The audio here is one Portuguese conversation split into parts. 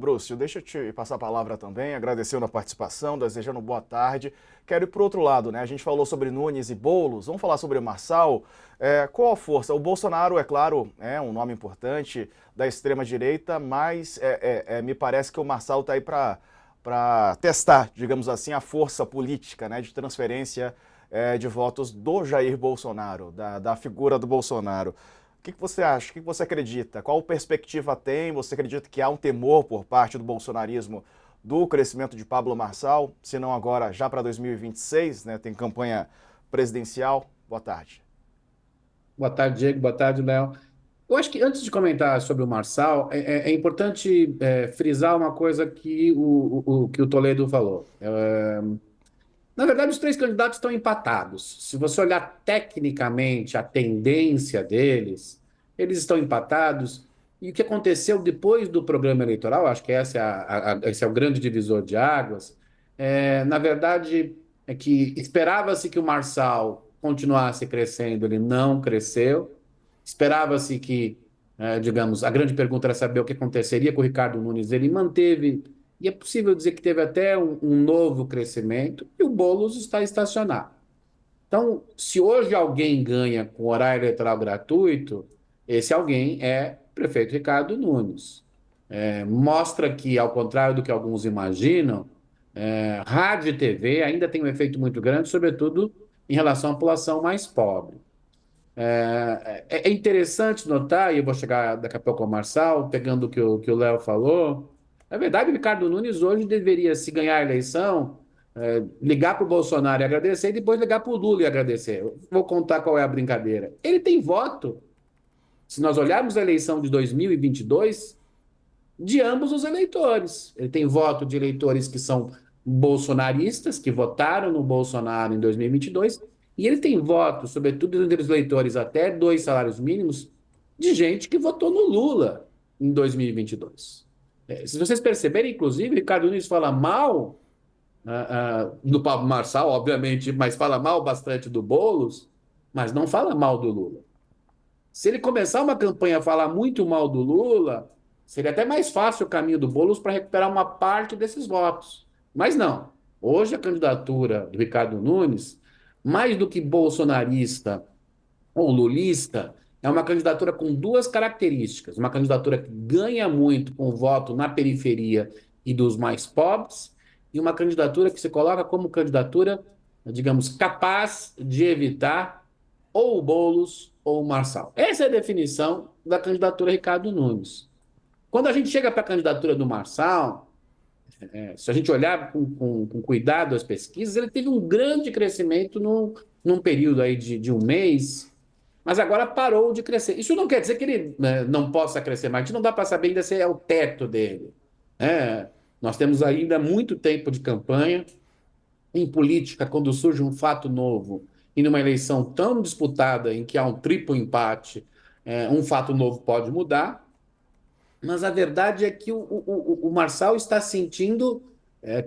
Brúcio, deixa eu te passar a palavra também, agradecendo a participação, desejando boa tarde. Quero ir para o outro lado, né? A gente falou sobre Nunes e Boulos, vamos falar sobre o Marçal. Qual a força? O Bolsonaro, é claro, é um nome importante da extrema-direita, mas me parece que o Marçal está aí para testar, digamos assim, a força política, né, de transferência de votos do Jair Bolsonaro, da figura do Bolsonaro. O que você acha? O que você acredita? Qual perspectiva tem? Você acredita que há um temor por parte do bolsonarismo do crescimento de Pablo Marçal, se não agora já para 2026, né? Tem campanha presidencial? Boa tarde. Boa tarde, Diego. Boa tarde, Léo. Eu acho que antes de comentar sobre o Marçal, é importante frisar uma coisa que que o Toledo falou. Na verdade, os três candidatos estão empatados. Se você olhar tecnicamente a tendência deles, eles estão empatados. E o que aconteceu depois do programa eleitoral, acho que esse é o grande divisor de águas, na verdade, é que esperava-se que o Marçal continuasse crescendo, ele não cresceu. Esperava-se que, digamos, a grande pergunta era saber o que aconteceria com o Ricardo Nunes. Ele manteve, e é possível dizer que teve até um novo crescimento, e o Boulos está estacionado. Então, se hoje alguém ganha com horário eleitoral gratuito, esse alguém é o prefeito Ricardo Nunes. Mostra que, ao contrário do que alguns imaginam, rádio e TV ainda tem um efeito muito grande, sobretudo em relação à população mais pobre. É interessante notar, e eu vou chegar daqui a pouco ao Marçal, pegando o que o Léo falou. Na verdade, o Ricardo Nunes hoje deveria, se ganhar a eleição, ligar para o Bolsonaro e agradecer, e depois ligar para o Lula e agradecer. Eu vou contar qual é a brincadeira. Ele tem voto, se nós olharmos a eleição de 2022, de ambos os eleitores. Ele tem voto de eleitores que são bolsonaristas, que votaram no Bolsonaro em 2022, e 22, e ele tem voto, sobretudo entre os eleitores até 2 salários mínimos, de gente que votou no Lula em 2022. Se vocês perceberem, inclusive, Ricardo Nunes fala mal do Pablo Marçal, obviamente, mas fala mal bastante do Boulos, mas não fala mal do Lula. Se ele começar uma campanha a falar muito mal do Lula, seria até mais fácil o caminho do Boulos para recuperar uma parte desses votos. Mas não. Hoje a candidatura do Ricardo Nunes, mais do que bolsonarista ou lulista, é uma candidatura com duas características. Uma candidatura que ganha muito com o voto na periferia e dos mais pobres, e uma candidatura que se coloca como candidatura, digamos, capaz de evitar ou o Boulos ou o Marçal. Essa é a definição da candidatura Ricardo Nunes. Quando a gente chega para a candidatura do Marçal, se a gente olhar com cuidado as pesquisas, ele teve um grande crescimento num período aí de um mês, mas agora parou de crescer. Isso não quer dizer que ele não possa crescer mais, a gente não dá para saber ainda se é o teto dele. Nós temos ainda muito tempo de campanha. Em política, quando surge um fato novo e numa eleição tão disputada em que há um triplo empate, um fato novo pode mudar, mas a verdade é que o Marçal está sentindo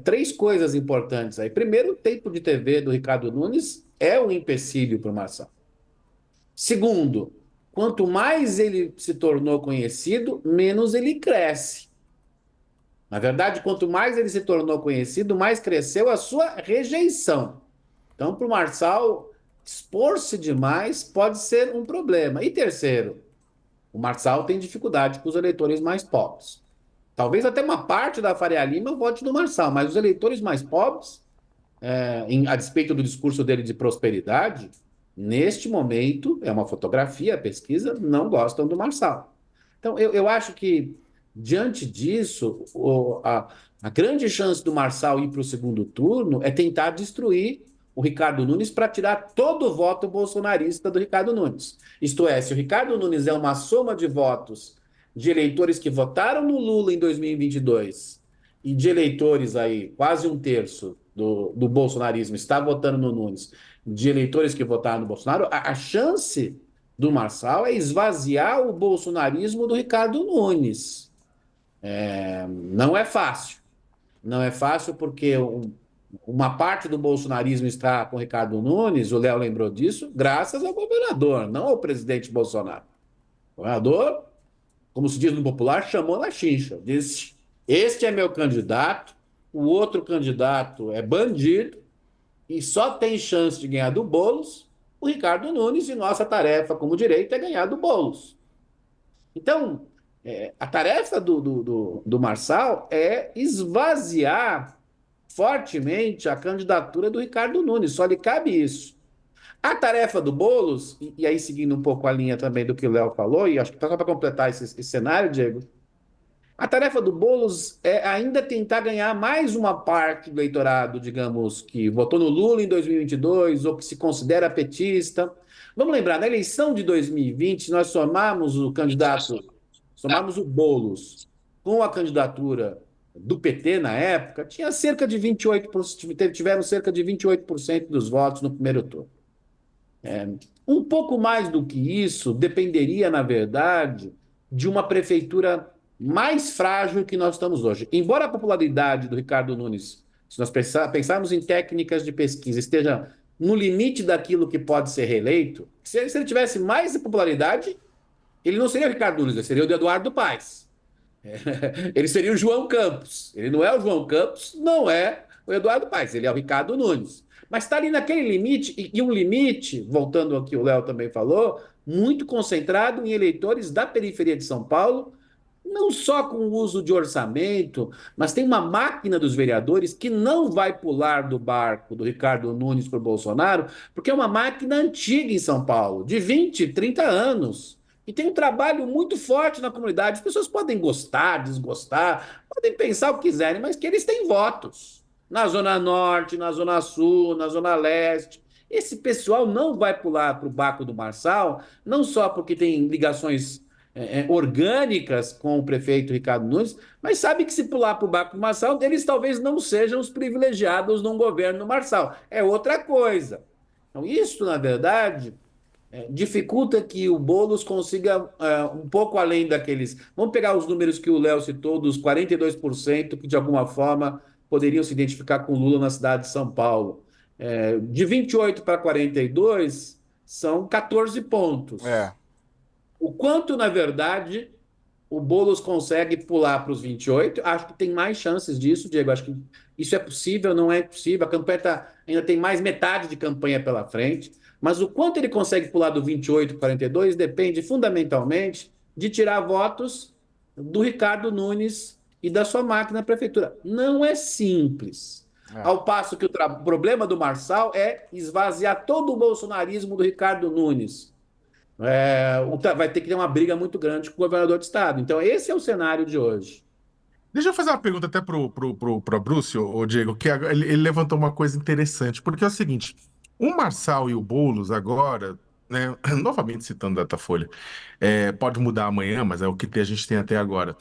três coisas importantes aí. Primeiro, o tempo de TV do Ricardo Nunes é um empecilho para o Marçal. Segundo, quanto mais ele se tornou conhecido, menos ele cresce. Na verdade, quanto mais ele se tornou conhecido, mais cresceu a sua rejeição. Então, para o Marçal, expor-se demais pode ser um problema. E terceiro, o Marçal tem dificuldade com os eleitores mais pobres. Talvez até uma parte da Faria Lima vote no Marçal, mas os eleitores mais pobres, a despeito do discurso dele de prosperidade, neste momento, é uma fotografia, a pesquisa, não gostam do Marçal. Então, eu acho que, diante disso, a grande chance do Marçal ir para o segundo turno é tentar destruir o Ricardo Nunes para tirar todo o voto bolsonarista do Ricardo Nunes. Isto é, se o Ricardo Nunes é uma soma de votos de eleitores que votaram no Lula em 2022 e de eleitores aí, quase um terço do bolsonarismo está votando no Nunes, de eleitores que votaram no Bolsonaro, a chance do Marçal é esvaziar o bolsonarismo do Ricardo Nunes. Não é fácil. Não é fácil porque uma parte do bolsonarismo está com o Ricardo Nunes, o Léo lembrou disso, graças ao governador, não ao presidente Bolsonaro. O governador, como se diz no popular, chamou na chincha, disse Este é meu candidato, o outro candidato é bandido e só tem chance de ganhar do Boulos o Ricardo Nunes e nossa tarefa como direito é ganhar do Boulos. Então, a tarefa do Marçal é esvaziar fortemente a candidatura do Ricardo Nunes, só lhe cabe isso. A tarefa do Boulos, e aí seguindo um pouco a linha também do que o Léo falou, e acho que só para completar esse cenário, Diego, a tarefa do Boulos é ainda tentar ganhar mais uma parte do eleitorado, digamos, que votou no Lula em 2022 ou que se considera petista. Vamos lembrar, na eleição de 2020, nós somamos o candidato, somamos o Boulos com a candidatura do PT na época, tinha cerca de 28%, tiveram cerca de 28% dos votos no primeiro turno. Um pouco mais do que isso dependeria, na verdade, de uma prefeitura mais frágil que nós estamos hoje. Embora a popularidade do Ricardo Nunes, se nós pensarmos em técnicas de pesquisa, esteja no limite daquilo que pode ser reeleito, se ele tivesse mais popularidade, ele não seria o Ricardo Nunes, ele seria o Eduardo Paes. Ele seria o João Campos. Ele não é o João Campos, não é o Eduardo Paes, ele é o Ricardo Nunes. Mas está ali naquele limite, e um limite, voltando ao que o Léo também falou, muito concentrado em eleitores da periferia de São Paulo, não só com o uso de orçamento, mas tem uma máquina dos vereadores que não vai pular do barco do Ricardo Nunes para o Bolsonaro, porque é uma máquina antiga em São Paulo, de 20, 30 anos. E tem um trabalho muito forte na comunidade. As pessoas podem gostar, desgostar, podem pensar o que quiserem, mas que eles têm votos. Na Zona Norte, na Zona Sul, na Zona Leste. Esse pessoal não vai pular para o barco do Marçal, não só porque tem ligações orgânicas com o prefeito Ricardo Nunes, mas sabe que se pular para o barco do Marçal, eles talvez não sejam os privilegiados num governo do Marçal. É outra coisa. Então, isso, na verdade, dificulta que o Boulos consiga um pouco além daqueles. Vamos pegar os números que o Léo citou, dos 42% que de alguma forma poderiam se identificar com Lula na cidade de São Paulo. De 28 para 42 são 14 pontos. É. O quanto, na verdade, o Boulos consegue pular para os 28? Acho que tem mais chances disso, Diego. Acho que isso é possível, não é possível. A campanha ainda tem mais metade de campanha pela frente. Mas o quanto ele consegue pular do 28 para 42 depende fundamentalmente de tirar votos do Ricardo Nunes e da sua máquina na prefeitura. Não é simples. É. Ao passo que o problema do Marçal é esvaziar todo o bolsonarismo do Ricardo Nunes. Vai ter que ter uma briga muito grande com o governador do estado. Então, esse é o cenário de hoje. Deixa eu fazer uma pergunta até pro Brúcio, o Diego, que ele levantou uma coisa interessante, porque é o seguinte, o Marçal e o Boulos agora, né, novamente citando o Datafolha, pode mudar amanhã, mas é o que a gente tem até agora.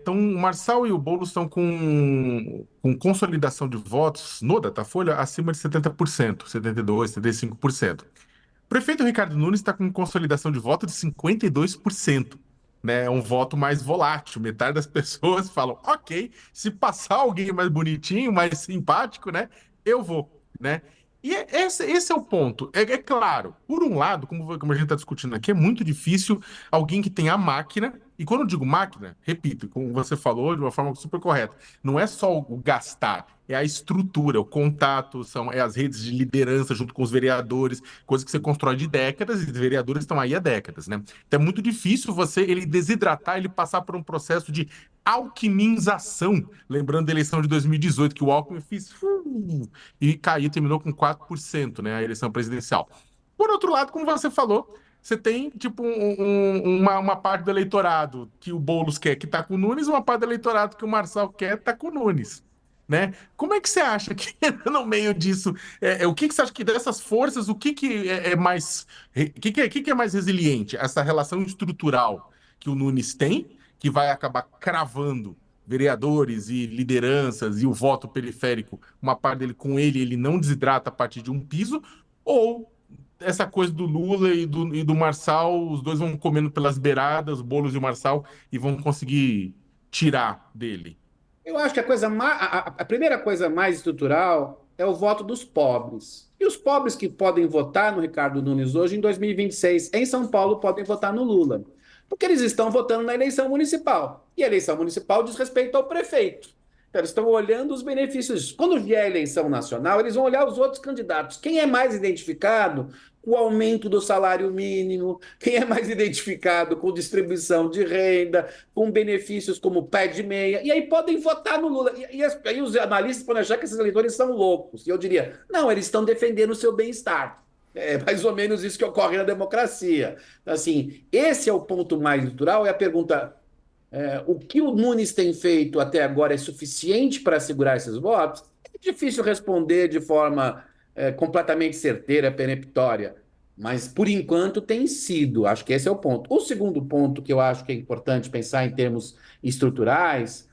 O Marçal e o Boulos estão com consolidação de votos no Datafolha acima de 70%, 72%, 75%. O prefeito Ricardo Nunes está com consolidação de voto de 52%, né? É um voto mais volátil. Metade das pessoas falam, ok, se passar alguém mais bonitinho, mais simpático, né? Eu vou, né? E esse é o ponto. É claro, por um lado, como a gente está discutindo aqui, é muito difícil alguém que tem a máquina, e quando eu digo máquina, repito, como você falou de uma forma super correta, não é só o gastar, é a estrutura, o contato, são as redes de liderança junto com os vereadores, coisa que você constrói de décadas, e os vereadores estão aí há décadas, né? Então é muito difícil ele desidratar, ele passar por um processo de alquimização, lembrando da eleição de 2018, que o Alckmin fez e caiu, terminou com 4%, né, a eleição presidencial. Por outro lado, como você falou, você tem tipo uma parte do eleitorado que o Boulos quer que tá com o Nunes, uma parte do eleitorado que o Marçal quer tá com o Nunes, né? Como é que você acha que no meio disso, o que você acha que dessas forças, o que é mais, que é mais resiliente? Essa relação estrutural que o Nunes tem, que vai acabar cravando vereadores e lideranças e o voto periférico, uma parte dele com ele não desidrata a partir de um piso, ou essa coisa do Lula e do Marçal, os dois vão comendo pelas beiradas, Boulos e o Marçal, e vão conseguir tirar dele. Eu acho que a primeira coisa mais estrutural é o voto dos pobres. E os pobres que podem votar no Ricardo Nunes hoje, em 2026, em São Paulo, podem votar no Lula. Porque eles estão votando na eleição municipal. E a eleição municipal diz respeito ao prefeito. Então, eles estão olhando os benefícios. Quando vier a eleição nacional, eles vão olhar os outros candidatos. Quem é mais identificado com o aumento do salário mínimo? Quem é mais identificado com distribuição de renda, com benefícios como pé de meia? E aí podem votar no Lula. Aí os analistas podem achar que esses eleitores são loucos. E eu diria, não, eles estão defendendo o seu bem-estar. É mais ou menos isso que ocorre na democracia. Assim, esse é o ponto mais natural, é a pergunta: o que o Nunes tem feito até agora é suficiente para segurar esses votos? É difícil responder de forma completamente certeira, peremptória, mas por enquanto tem sido. Acho que esse é o ponto. O segundo ponto que eu acho que é importante pensar em termos estruturais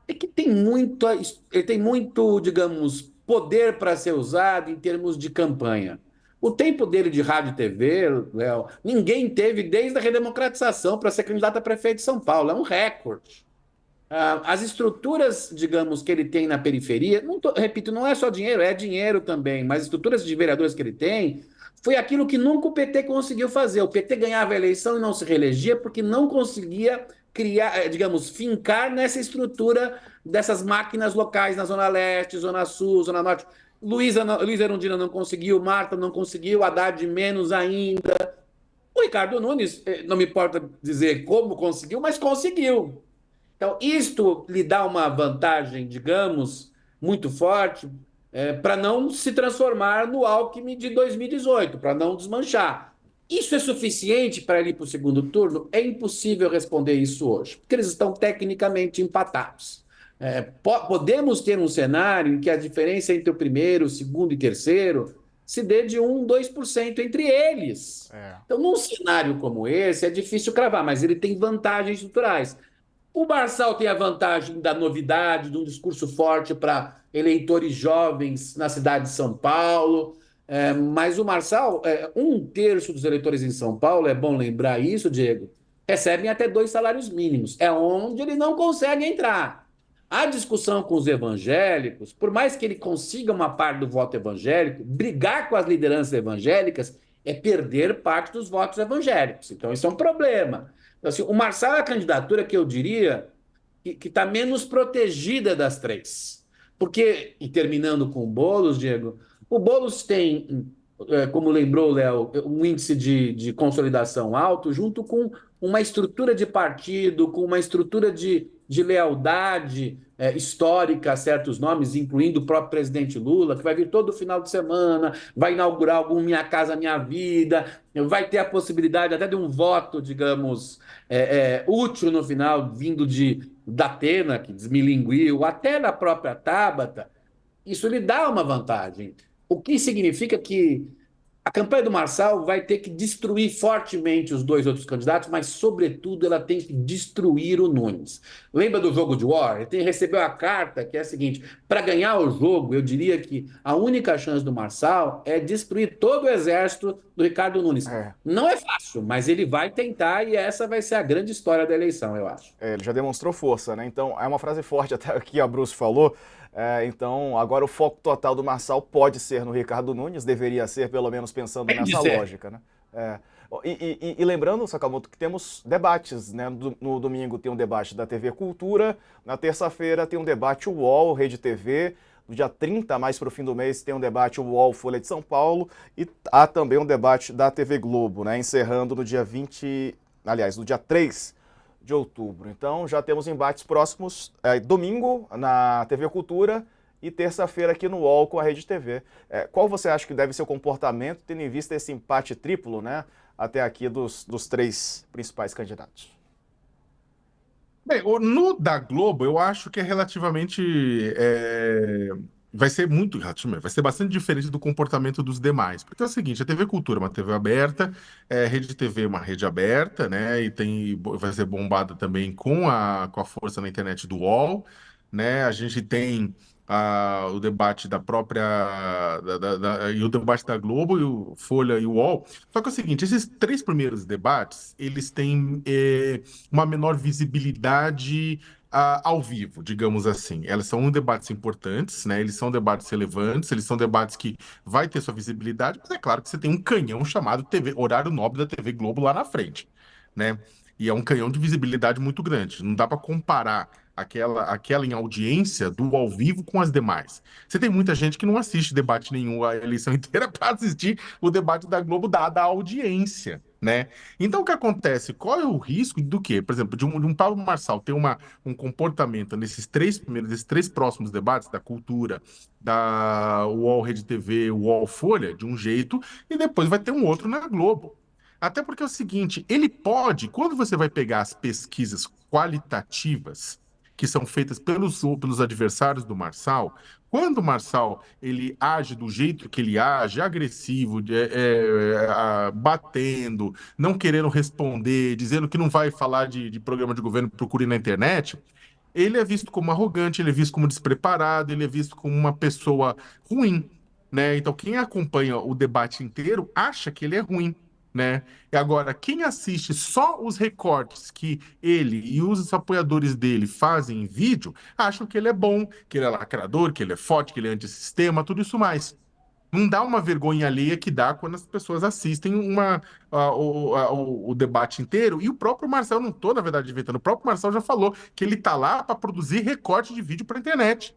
é que ele tem muito, digamos, poder para ser usado em termos de campanha. O tempo dele de rádio e TV, Léo, ninguém teve desde a redemocratização para ser candidato a prefeito de São Paulo. É um recorde. As estruturas, digamos, que ele tem na periferia, repito, não é só dinheiro, é dinheiro também, mas as estruturas de vereadores que ele tem, foi aquilo que nunca o PT conseguiu fazer. O PT ganhava a eleição e não se reelegia porque não conseguia criar, digamos, fincar nessa estrutura dessas máquinas locais na Zona Leste, Zona Sul, Zona Norte. Luiz Erundina não conseguiu, Marta não conseguiu, Haddad menos ainda. O Ricardo Nunes, não me importa dizer como conseguiu, mas conseguiu. Então, isto lhe dá uma vantagem, digamos, muito forte, para não se transformar no Alckmin de 2018, para não desmanchar. Isso é suficiente para ele ir para o segundo turno? É impossível responder isso hoje, porque eles estão tecnicamente empatados. Podemos ter um cenário em que a diferença entre o primeiro, o segundo e terceiro se dê de 1, 2% entre eles. É. Então, num cenário como esse, é difícil cravar, mas ele tem vantagens estruturais. O Marçal tem a vantagem da novidade, de um discurso forte para eleitores jovens na cidade de São Paulo. Mas o Marçal, 1/3 dos eleitores em São Paulo, é bom lembrar isso, Diego, recebem até 2 salários mínimos. É onde ele não consegue entrar. A discussão com os evangélicos, por mais que ele consiga uma parte do voto evangélico, brigar com as lideranças evangélicas é perder parte dos votos evangélicos. Então, isso é um problema. Então, assim, o Marçal é a candidatura que eu diria que está menos protegida das três. Porque, e terminando com o Boulos, Diego, o Boulos tem, como lembrou o Léo, um índice de consolidação alto, junto com uma estrutura de partido, com uma estrutura de lealdade histórica a certos nomes, incluindo o próprio presidente Lula, que vai vir todo final de semana, vai inaugurar algum Minha Casa Minha Vida, vai ter a possibilidade até de um voto, digamos, útil no final, vindo da Atena, que desmilinguiu, até da própria Tabata. Isso lhe dá uma vantagem. O que significa que a campanha do Marçal vai ter que destruir fortemente os dois outros candidatos, mas, sobretudo, ela tem que destruir o Nunes. Lembra do jogo de War? Ele recebeu a carta que é a seguinte: para ganhar o jogo, eu diria que a única chance do Marçal é destruir todo o exército do Ricardo Nunes. É. Não é fácil, mas ele vai tentar e essa vai ser a grande história da eleição, eu acho. Ele já demonstrou força, né? Então, é uma frase forte até que a Bruce falou. Então, agora o foco total do Marçal pode ser no Ricardo Nunes, deveria ser, pelo menos pensando nessa lógica, né? E lembrando, Sakamoto, que temos debates, né? No domingo tem um debate da TV Cultura, na terça-feira tem um debate UOL, Rede TV, no dia 30, mais para o fim do mês, tem um debate UOL, Folha de São Paulo, e há também um debate da TV Globo, né? Encerrando no dia 20, aliás, no dia 3 de outubro. Então já temos embates próximos, domingo na TV Cultura e terça-feira aqui no UOL com a Rede TV. Qual você acha que deve ser o comportamento, tendo em vista esse empate triplo, né, até aqui dos três principais candidatos? Bem, no da Globo, eu acho que é relativamente. Vai ser muito, vai ser bastante diferente do comportamento dos demais. Porque é o seguinte, a TV Cultura é uma TV aberta, Rede TV é uma rede aberta, né? Vai ser bombada também com a força na internet do UOL, né? A gente tem o debate da própria. E o debate da Globo, e o Folha e o UOL. Só que é o seguinte, esses três primeiros debates, eles têm uma menor visibilidade ao vivo, digamos assim. Elas são debates importantes, né? Eles são debates relevantes, eles são debates que vai ter sua visibilidade, mas é claro que você tem um canhão chamado TV, horário nobre da TV Globo lá na frente, né? E é um canhão de visibilidade muito grande. Não dá para comparar aquela em audiência do ao vivo com as demais. Você tem muita gente que não assiste debate nenhum a eleição inteira para assistir o debate da Globo, dada a audiência, né? Então, o que acontece? Qual é o risco do quê? Por exemplo, de um Pablo Marçal ter um comportamento nesses três próximos debates, da cultura, da UOL Rede TV, UOL Folha, de um jeito, e depois vai ter um outro na Globo. Até porque é o seguinte, ele pode, quando você vai pegar as pesquisas qualitativas que são feitas pelos adversários do Marçal, quando o Marçal ele age do jeito que ele age, agressivo, batendo, não querendo responder, dizendo que não vai falar de programa de governo, procure na internet, ele é visto como arrogante, ele é visto como despreparado, ele é visto como uma pessoa ruim, né? Então, quem acompanha o debate inteiro acha que ele é ruim, né? E agora, quem assiste só os recortes que ele e os apoiadores dele fazem em vídeo, acham que ele é bom, que ele é lacrador, que ele é forte, que ele é antissistema, tudo isso mais. Não dá uma vergonha alheia que dá quando as pessoas assistem o debate inteiro. E o próprio Marcel, não estou, na verdade, inventando, o próprio Marcel já falou que ele está lá para produzir recorte de vídeo para a internet.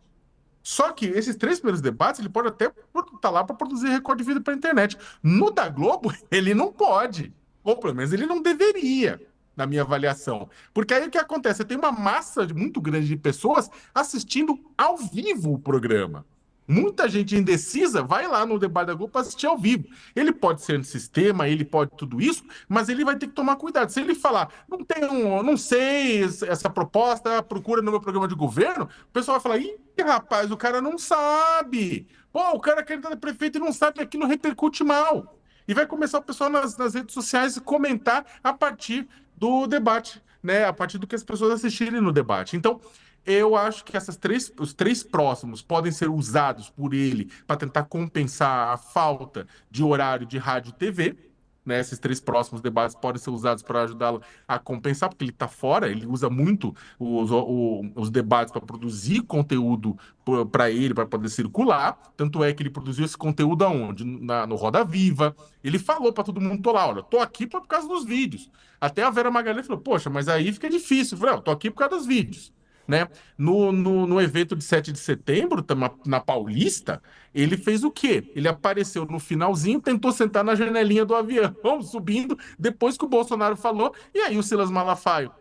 Só que esses três primeiros debates, ele pode até estar lá para produzir recorde de vídeo para a internet. No da Globo, ele não pode. Ou pelo menos ele não deveria, na minha avaliação. Porque aí o que acontece? Você tem uma massa muito grande de pessoas assistindo ao vivo o programa. Muita gente indecisa vai lá no debate da Globo para assistir ao vivo. Ele pode ser antissistema, ele pode tudo isso, mas ele vai ter que tomar cuidado. Se ele falar, não sei essa proposta, procura no meu programa de governo, o pessoal vai falar, ih, rapaz, o cara não sabe. Pô, o cara quer entrar prefeito e não sabe que aquilo repercute mal. E vai começar o pessoal nas redes sociais a comentar a partir do debate, né? A partir do que as pessoas assistirem no debate. Então, eu acho que os três próximos podem ser usados por ele para tentar compensar a falta de horário de rádio e TV. Né? Esses três próximos debates podem ser usados para ajudá-lo a compensar, porque ele está fora, ele usa muito os debates para produzir conteúdo para ele, para poder circular. Tanto é que ele produziu esse conteúdo aonde? No Roda Viva. Ele falou para todo mundo, tô lá, olha, tô aqui por causa dos vídeos. Até a Vera Magalhães falou, poxa, mas aí fica difícil. Eu falei, tô aqui por causa dos vídeos. Né? No evento de 7 de setembro, na Paulista, ele fez o quê? Ele apareceu no finalzinho, tentou sentar na janelinha do avião, subindo, depois que o Bolsonaro falou, e aí o Silas Malafaia,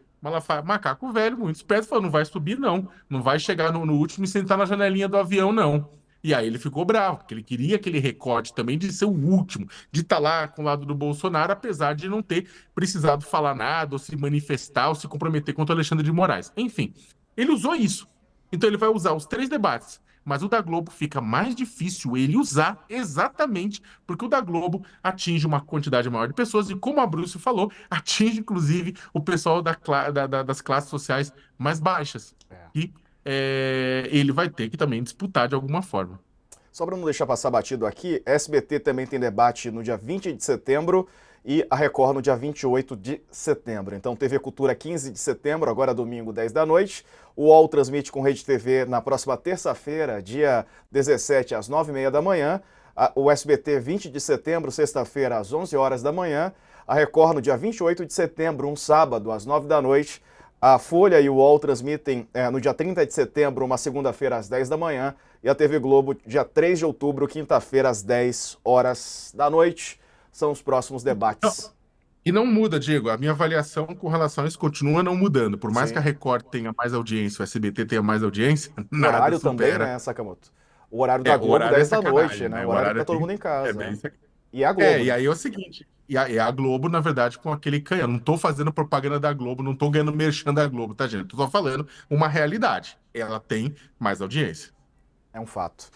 macaco velho, muito esperto, falou, não vai subir não, não vai chegar no último e sentar na janelinha do avião não. E aí ele ficou bravo, porque ele queria aquele recorte também de ser o último, de estar lá com o lado do Bolsonaro, apesar de não ter precisado falar nada, ou se manifestar, ou se comprometer contra o Alexandre de Moraes. Enfim, ele usou isso. Então ele vai usar os três debates. Mas o da Globo fica mais difícil ele usar exatamente porque o da Globo atinge uma quantidade maior de pessoas e, como a Bruce falou, atinge inclusive o pessoal das classes sociais mais baixas. E ele vai ter que também disputar de alguma forma. Só para não deixar passar batido aqui, SBT também tem debate no dia 20 de setembro e a Record no dia 28 de setembro. Então, TV Cultura 15 de setembro, agora domingo, 10 da noite. O UOL transmite com Rede TV na próxima terça-feira, dia 17, às 9h30 da manhã. O SBT 20 de setembro, sexta-feira, às 11 horas da manhã. A Record no dia 28 de setembro, um sábado, às 9 da noite. A Folha e o UOL transmitem no dia 30 de setembro, uma segunda-feira, às 10 da manhã. E a TV Globo, dia 3 de outubro, quinta-feira, às 10 horas da noite. São os próximos debates. E não muda, Diego. A minha avaliação com relação a isso continua não mudando. Por mais que a Record tenha mais audiência, o SBT tenha mais audiência, O nada horário supera. também, né, Sakamoto? O horário da O Globo, horário 10 da sacanagem, noite, né? né? O horário que tá todo aqui mundo em casa. bem Né? sacanagem. E a Globo, E né? aí é o seguinte, a Globo, na verdade, com aquele canhão. Não tô fazendo propaganda da Globo, não tô ganhando merchan da Globo, tá, gente? Tô só falando uma realidade. Ela tem mais audiência. É um fato.